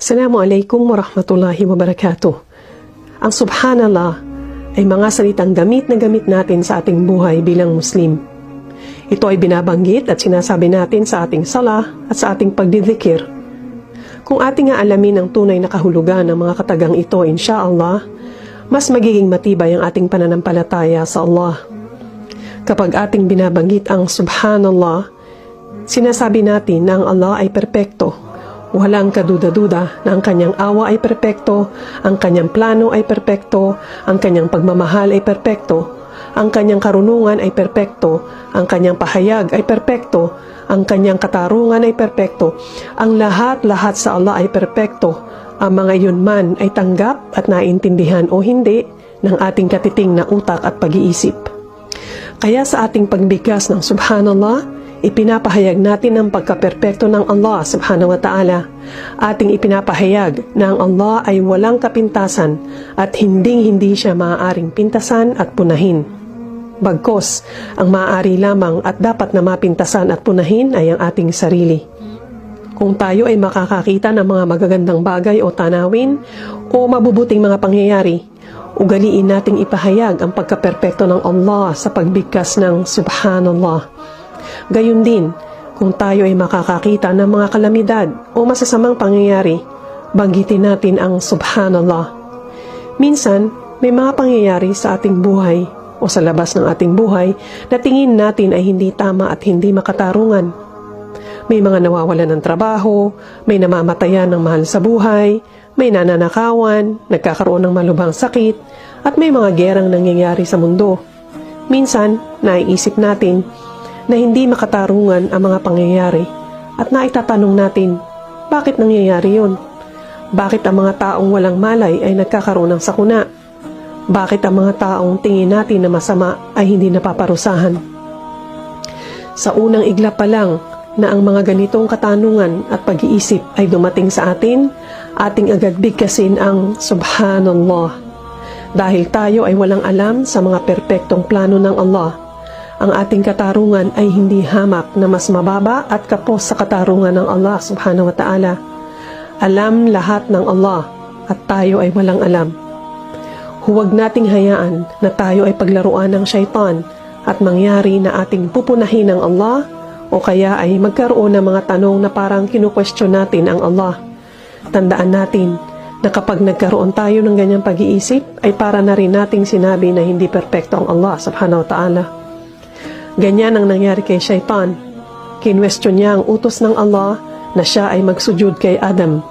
Assalamualaikum warahmatullahi wabarakatuh. Ang subhanallah ay mga salitang gamit na gamit natin sa ating buhay bilang Muslim. Ito ay binabanggit at sinasabi natin sa ating salah at sa ating pagdidhikir. Kung ating aalamin ang tunay na kahulugan ng mga katagang ito, insyaallah, mas magiging matibay ang ating pananampalataya sa Allah. Kapag ating binabanggit ang subhanallah, sinasabi natin na ang Allah ay perpekto. Walang kaduda-duda na ang kanyang awa ay perpekto, ang kanyang plano ay perpekto, ang kanyang pagmamahal ay perpekto, ang kanyang karunungan ay perpekto, ang kanyang pahayag ay perpekto, ang kanyang katarungan ay perpekto, ang lahat-lahat sa Allah ay perpekto. Ang mga iyon man ay tanggap at naintindihan o hindi ng ating katiting na utak at pag-iisip. Kaya sa ating pagbigkas ng subhanallah, ipinapahayag natin ang pagkaperpekto ng Allah subhanahu wa ta'ala. Ating ipinapahayag na ang Allah ay walang kapintasan at hindi siya maaaring pintasan at punahin. Bagkos, ang maaari lamang at dapat na mapintasan at punahin ay ang ating sarili. Kung tayo ay makakakita ng mga magagandang bagay o tanawin o mabubuting mga pangyayari, ugaliin nating ipahayag ang pagkaperpekto ng Allah sa pagbigkas ng subhanallah. Gayun din, kung tayo ay makakakita ng mga kalamidad o masasamang pangyayari, banggitin natin ang subhanallah. Minsan, may mga pangyayari sa ating buhay o sa labas ng ating buhay na tingin natin ay hindi tama at hindi makatarungan. May mga nawawalan ng trabaho, may namamatayan ng mahal sa buhay, may nananakawan, nagkakaroon ng malubhang sakit, at may mga gerang nangyayari sa mundo. Minsan, naiisip natin na hindi makatarungan ang mga pangyayari at naitatanong natin, bakit nangyayari yun? Bakit ang mga taong walang malay ay nagkakaroon ng sakuna? Bakit ang mga taong tingin natin na masama ay hindi napaparusahan? Sa unang igla pa lang na ang mga ganitong katanungan at pag-iisip ay dumating sa atin, ating agad bigkasin ang subhanallah. Dahil tayo ay walang alam sa mga perpektong plano ng Allah, ang ating katarungan ay hindi hamak na mas mababa at kapos sa katarungan ng Allah subhanahu wa ta'ala. Alam lahat ng Allah at tayo ay walang alam. Huwag nating hayaan na tayo ay paglaruan ng syaitan at mangyari na ating pupunahin ng Allah o kaya ay magkaroon ng mga tanong na parang kinu-question natin ang Allah. Tandaan natin na kapag nagkaroon tayo ng ganyang pag-iisip ay para na rin nating sinabi na hindi perpekto ang Allah subhanahu wa ta'ala. Ganyan ang nangyari kay Shaitan. Kinwestiyon niya ang utos ng Allah na siya ay magsujud kay Adam.